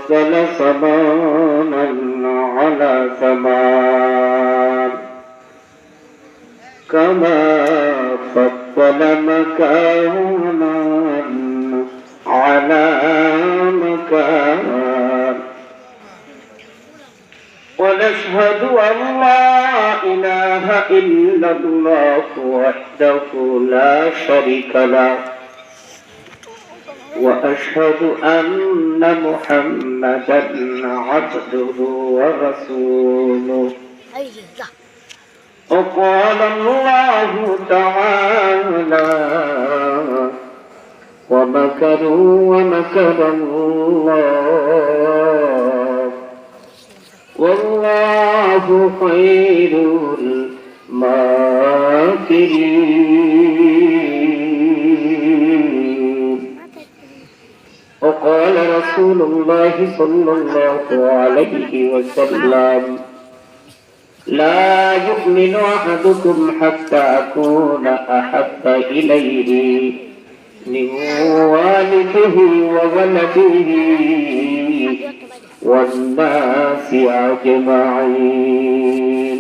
فضل زمانا على زمان كما فضل مكانا على مكان ونشهد أن لا إله إلا الله وحده لا شريك له وأشهد أن محمدا عبده ورسوله وقال الله تعالى ومكروا ومكر الله والله خير الماكرين وقال رسول الله صلى الله عليه وسلم لا يؤمن أحدكم حتى أكون أحب إليه من والده وولده والناس أجمعين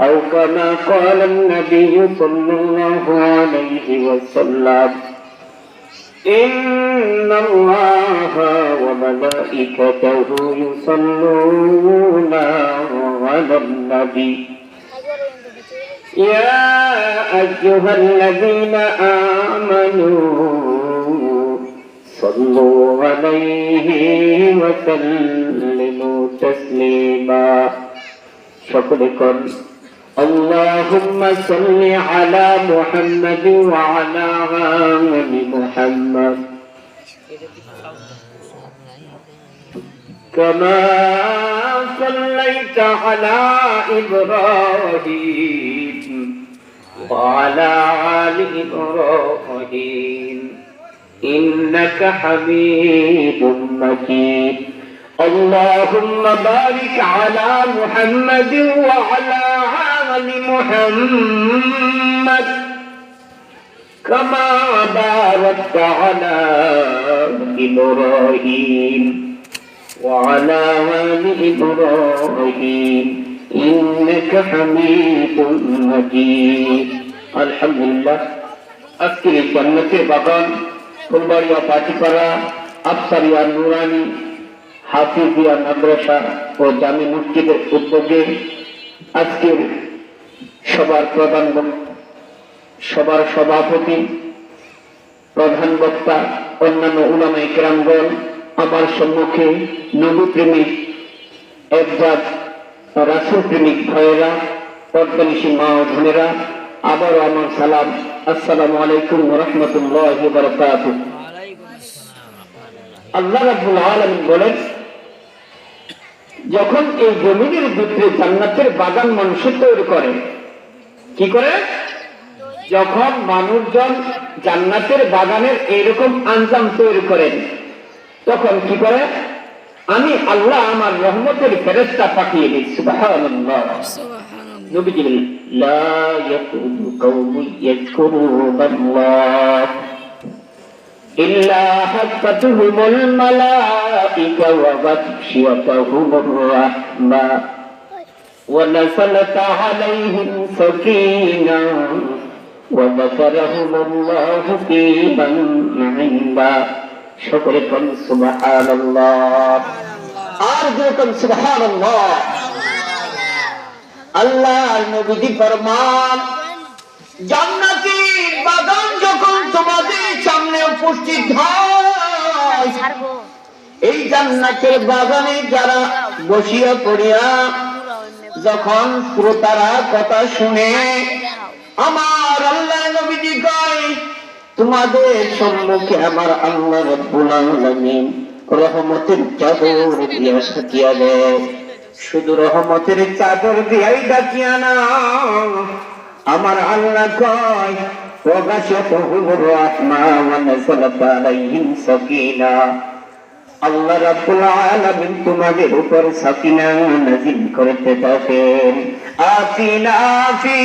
أو كما قال النبي صلى الله عليه وسلم إن الله وملائكته يصلون على النبي يا أيها الذين آمنوا صلوا عليه وسلموا تسليما شكركم اللهم صل على محمد وعلى آل محمد كما صليت على إبراهيم وعلى آل إبراهيم إنك حميد مجيد اللهم بارك على محمد وعلى آل محمد كما باركت على إبراهيم وعلى آل إبراهيم إنك حميد مجيد الحمد لله أذكر جنة বাগান ফুলবাড়িয়া পাটিপাড়া আফসারিয়া নুরানি হাফিজিয়া মাদ্রাসা ও জামি মসজিদের উদ্যোগে আজকের সবার সভাপতি প্রধান বক্তা অন্যান্য উলামায়ে কেরামগণ আমার সম্মুখে নবী প্রেমিক একজাত রাসূল প্রেমিক ভাইয়েরা পর্দানিশী মা ও বোনেরা আবারও আমার সালাম আসসালামু আলাইকুম ওয়া রাহমাতুল্লাহি ওয়া বারাকাতুহু। আল্লাহ রাব্বুল আলামিন বলেন যখন এই জমিনের ভিতরে জান্নাতের বাগান মানুষ তৈরি করে, কি করে? যখন মানুষজন জান্নাতের বাগানের এইরকম আঞ্জাম তৈরি করেন তখন কি করে? আমি আল্লাহ আমার রহমতের ফেরেশতা পাঠিয়ে দিই। সুবহানাল্লাহ। নবীজি বলেন লা ইয়াকুদু কওমুন ইয়াযকুরুনাল্লাহ ইল্লা হাফাতুহুমুল মালাইকা ওয়া গাশিয়াতুহুমুর রাহমা ওয়া নাযালাত আলাইহিম সাকিনাহ ওয়া যাকারাহুমুল্লাহু ফী মান ইনদা। সকলে বলুন সুবহানাল্লাহ। আর যখন সুবহানাল্লাহ। আল্লাহ নবীজি ফরমান জান্নাতি বাগান যখন তোমাদের সামনে উপস্থিত হয়, এই জান্নাতের বাগানে যারা বসিয়া পড়িয়া যখন শ্রোতারা কথা শুনে, আমার আল্লাহ নবীজি কয় তোমাদের সম্মুখে আমার আল্লাহ রাব্বুল আলামিন রহমতের চাদর দিয়া সাজিয়া দেয়। শুধু রহমতের চাদর দিয়াই ডাকিয়া না, আমার আল্লাহ কয় ওয়াগাশাতুহুর রাহমা ওয়া নাযালাত আলাইহিম সাকিনা। আল্লাহ রাব্বুল আলামিন তোমাদের উপর সাকিনা নাযিল করতে থাকেন। আতিনা ফি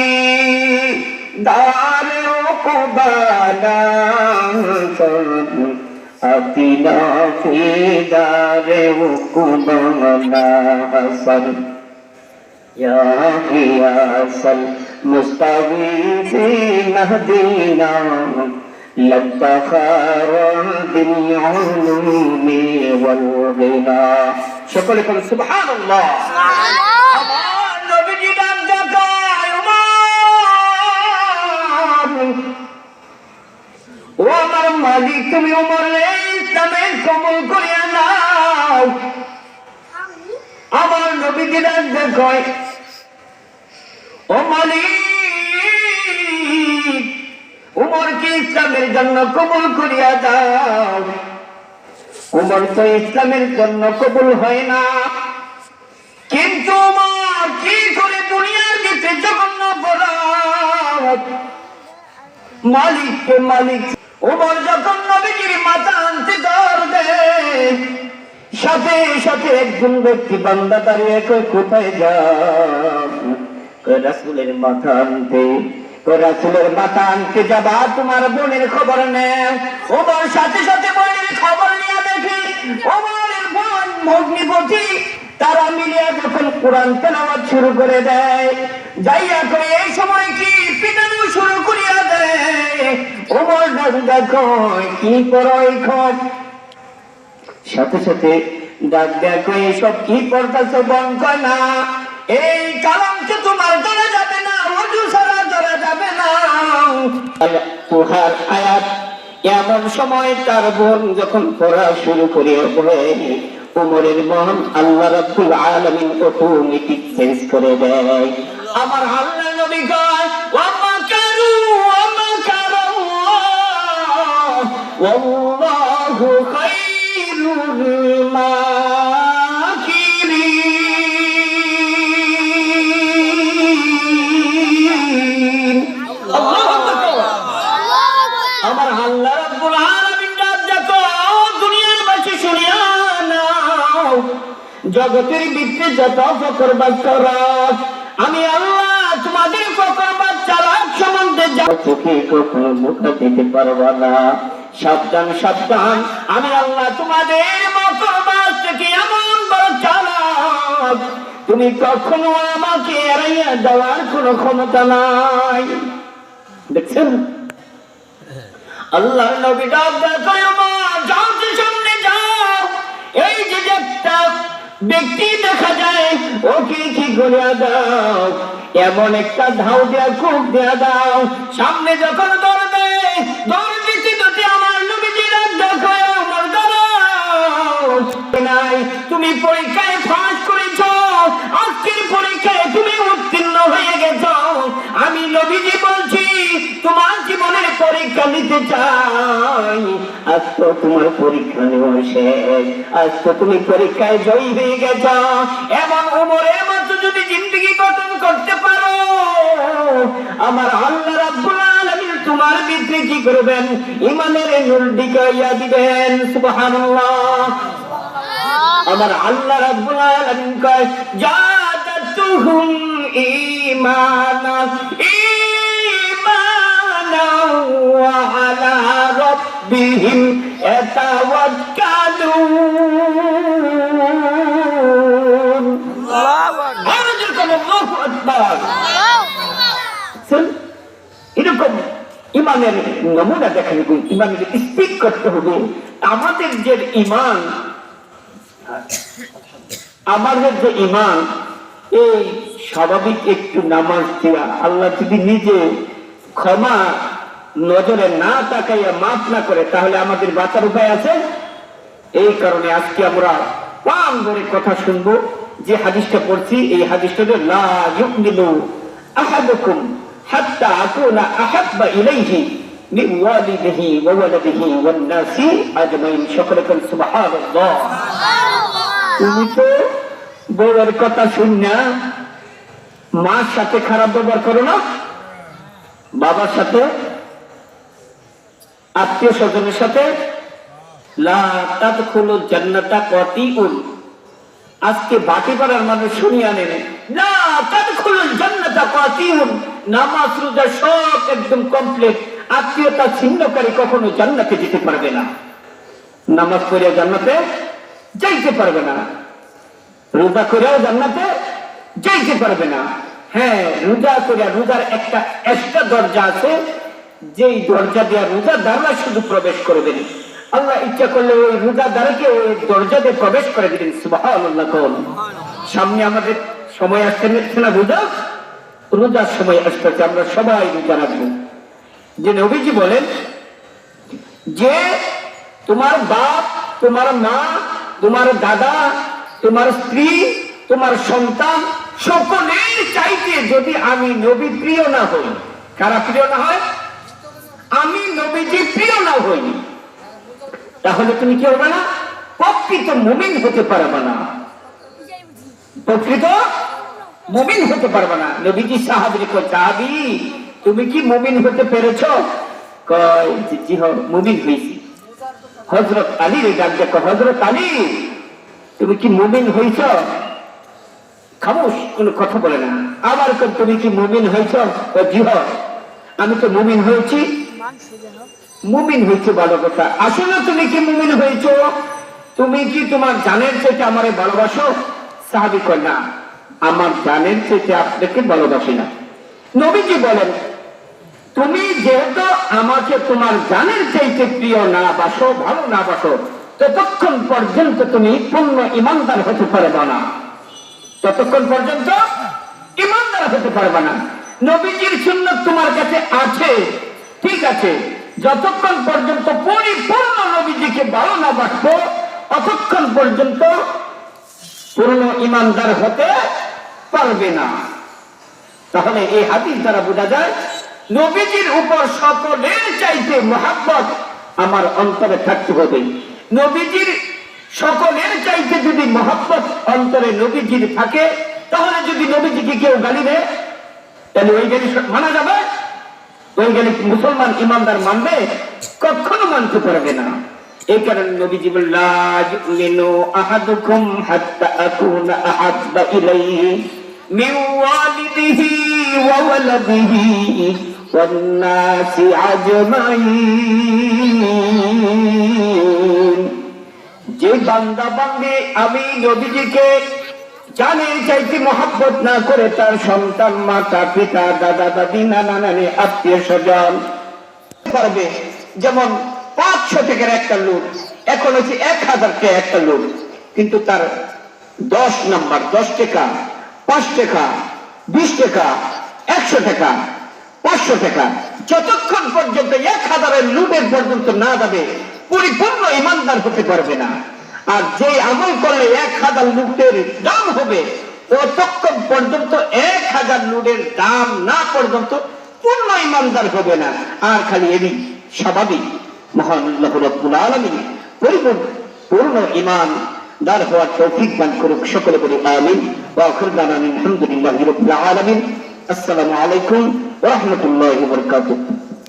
দারে উকবানা أتنا في دار وكنا حسن يا غياث المستغيثين اهدنا لفتخر بالعلوم والغنى সকলে বলেন সুবহানাল্লাহ। আমার নবীজি ডাক দেখায় ও আমার মালিক, তুমি ওমরের ইসলামের কবুল করিয়া নাও। আমার নবীজি ডাক দেখায় ও মালিক, উমরকে ইসলামের জন্য কবুল করিয়া দাও। উমর তো ইসলামের জন্য কবুল হয় না, কিন্তু উমর কি করে দুনিয়ার ভিতরে জঘন্য অপরাধ মালিককে মালিক। উমর যখন নবীজির মাথা আনতে ধরবে, সাথে সাথে একজন ব্যক্তি বান্দা দাঁড়িয়ে কই কোথায় যাও? রাসূলের মাথা আনতে। রাসূলের মাথা আনতে যাবা, তোমার বোনের খবর নেও। ওমর সাথে সাথে বোনের খবর নিয়ে দেখি ওমরের বোন ভগ্নিপতি তারা মিলিয়ে যখন কোরআন তেলাওয়াত শুরু করে দেয়, যাইয়া করে এই সময় কি পিটানো শুরু করিয়া দেয়। ওমর দেখো কি করো এই খব, সাথে সাথে ডাক দেখো এইসব কি করতেছো বন্ধ না, এই কালামকে তোমার ধরা যাবে না, ওযু ছাড়া ধরা যাবে না। তুহার আয়াত এমন সময় তার বোন যখন পড়া শুরু করিয়া পড়ে, উমরের মন আল্লাহ রাব্বুল আলামিন অটোমেটিক চেঞ্জ করে দেয়। আমার আল্লাহ নবী কয় ওয়া মাকারু ওয়া মাকারাল্লাহ ওয়াল্লাহু খায়রুল মাকিরিন। আমার আল্লাহ রাব্বুল আলামিন ডাক দেখো দুনিয়ার বাসী শুনিয়া নাও, জগতের ভিতরে যত ফকরবাদ চালাক, আমি আল্লাহ তোমাদের ফকরবাদ চালাক সম্বন্ধে চোখে কখনো মুখ দিতে পারবা না। সাবধান সাবধান, আমি আল্লাহ তোমাদের ফকরবাদ থেকে এমন বড় চালাক, তুমি কখনো আমাকে এড়াইয়া যাওয়ার কোনো ক্ষমতা নাই। দেখছেন আল্লাহ নবী ডাক দেখায় আমার যাও, সামনে যাও। এই যে একটা ব্যক্তি দেখা যায়, ওকে কি করিয়া দাও, এমন একটা ধাও দেয়া খুব দেয়া দাও। সামনে যখন দৌড়বে দৌড় দিতে দিতে আমার নবীজি ডাক দেখায় আমার দাঁড়াও নাই, তুমি পরীক্ষায় ফাঁস করেছ, আজকের পরীক্ষায় তুমি উত্তীর্ণ হয়ে গেছ। আমি নবীজি বলছি তোমার জীবনের পরীক্ষা নিতে চাই। আজ তো তোমার পরীক্ষা নেওয়া শেষ, আজ তো তুমি পরীক্ষায় জয়ী হয়ে গেছ। এমন উমরের মতো যদি জিন্দগি গঠন করতে পারো, আমার আল্লাহ রাব্বুল আলামিন তোমার ভিতরে কি করবেন? ঈমানের নূর ঢুকাইয়া দিবেন। সুবহানাল্লাহ। আমার আল্লাহ রাব্বুল আলামিন কয় জাদাতুহুম ঈমানা ওয়া আলা রাব্বিহিম ইয়াতাওয়াক্কালুন। আল্লাহু আকবার। এরকম ইমানের নমুনা দেখেন, ইমানের স্পিক করতে হবে। আমাদের যে ইমান, আমাদের যে ইমান, এই স্বাভাবিক একটু নামাজ দেওয়া, আল্লাহ যদি নিজে ক্ষমা নজরে না তাকাইয়া মাফ না করে, তাহলে আমাদের বাঁচার উপায় আছে? এই কারণে আজকে আমরা পাম ধরে কথা শুনবো। যে হাদিসটা পড়ছি, এই হাদিসটা লা ইউমিনু আহাদুকুম হাত্তা আকুনা আহাব্বা ইলাইহি মিন ওয়ালিদিহি ওয়া ওয়ালাদিহি ওয়ান নাসি আজমাইন। সকলে বলেন সুবহানাল্লাহ। তুমি তো বউয়ের কথা শুননা মার সাথে খারাপ ব্যবহার করো না, বাবার সাথে, আত্মীয় স্বজনের সাথে। লা তাদখুলুল জান্নাতা কাতিউন। আজকে বাটিপাড়ার মানুষ শুনিয়া নেন, লা তাদখুলুল জান্নাতা কাতিউন। নামাজ রোজা সব একদম কমপ্লিট, আত্মীয়তা ছিন্নকারী কখনো জান্নাতে যেতে পারবে না। নামাজ পড়ে জান্নাতে যাইতে পারবে না, রোজা করেও জান্নাতে যাইতে পারবে না। হ্যাঁ, রোজা করে, রোজার একটা এক্সট্রা দরজা আছে, যেই দরজা দিয়ে রোজাদাররা শুধু প্রবেশ করবেন। আল্লাহ ইচ্ছা করলে ওই রোজাদারকে ওই দরজা দিয়ে প্রবেশ করে দিবেন। সুবহানাল্লাহ। সামনে আমাদের সময় আসছে না, রোজার সময় আসতেছে, আমরা সবাই রোজা রাখবো। যে নবীজি বলেন যে তোমার বাপ, তোমার মা, তোমার দাদা, তোমার স্ত্রী, তোমার সন্তান সকলের চাইতে যদি আমি নবী প্রিয় না হই, কারা প্রিয় না হয়? আমি নবীজি প্রিয় না হই, তাহলে তুমি কি হবে না? প্রকৃত মুমিন হতে পারবে না, প্রকৃত মুমিন হতে পারবে না। নবীজি সাহাবীকে কয়, সাহাবী তুমি কি মুমিন হতে পেরেছো? কয় জি মুমিন হইছি। হযরত আলী ডাক দেখো, হযরত আলী তুমি কি মুমিন হইছ? খামোশ, কোনো কথা বলে না। আবার তুমি কি মুমিন হইছ? জি আমি তো মুমিন হয়েছি। মুমিন হয়েছে ভালো কথা, আসলে তুমি কি মুমিন হয়েছ? তুমি কি তোমার জানের চাইতে আমারে ভালোবাসো? সাহাবী কয় না, আমার জানের চাইতে আপনাকে ভালোবাসি না। নবীজি বলেন তুমি যেহেতু আমাকে তোমার জানের চাইতে প্রিয় না বাসো, ভালো না বাসো, ততক্ষণ পর্যন্ত তুমি পূর্ণ ইমানদার হতে পারবে না, ততক্ষণ পর্যন্ত ইমানদার হতে পারবে না। নবীজির সুন্নাত তোমার কাছে আছে, ঠিক আছে, যতক্ষণ পর্যন্ত পরিপূর্ণ নবীজিকে ভালো না বাসবো ততক্ষণ পর্যন্ত পূর্ণ ইমানদার হতে পারবে না। তাহলে এই হাদিস দ্বারা বোঝা যায় নবীজির উপর সকলের চাইতে মহব্বত আমার অন্তরে থাকতে হবে। নবীজির সকলের চাইতে যদি মহব্বত অন্তরে নবীজির থাকে, তাহলে যদি নবীজিকে কেউ গালি দেয় তাহলে ওই গালি মানা যাবে? ওই গালি মুসলমান ইমানদার মানবে? কখনো মানতে পারবে না। এই কারণে নবীজি বললেন লা ইউমিনু আহাদুকুম হাত্তা আকুনা আহাব্বা ইলাইহি মিন ওয়ালিদিহি ওয়া ওয়ালাদিহি ওয়ান নাসি আজমাইন। যে বান্দা বান্দী আমি নবীজিকে জানে চাইতে মহব্বত না করে তার সন্তান, মাতা পিতা, দাদা দাদি, নানা নানি, আত্মীয় স্বজন পারবে। যেমন 500 টাকার একটা লোক এখন হচ্ছে 1000 টাকা একটা লোক, কিন্তু তার 10 নাম্বার 10 টাকা, 5 টাকা, 20 টাকা, 100 টাকা, 500 টাকা, যতক্ষণ পর্যন্ত 1000-এর লুটের পর্যন্ত না যাবে পরিপূর্ণ ইমানদার হতে পারবে না। আর যে আমল করলে 1000 লুটের দাম হবে ততক্ষণ পর্যন্ত 1000 লুটের দাম না পর্যন্ত পূর্ণ ইমানদার হবে না। আর খালি এরই স্বাভাবিক মহান আল্লাহ রাব্বুল আলামিন পূর্ণ ইমানদার হওয়ার তৌফিক দান করুক। সকলে বলি আমিন। ওয়া আখিরু দাওয়ানা আলহামদুলিল্লাহি রাব্বিল আলামিন। আসসালামু আলাইকুম ওয়া রাহমাতুল্লাহি ওয়া বারাকাতুহু।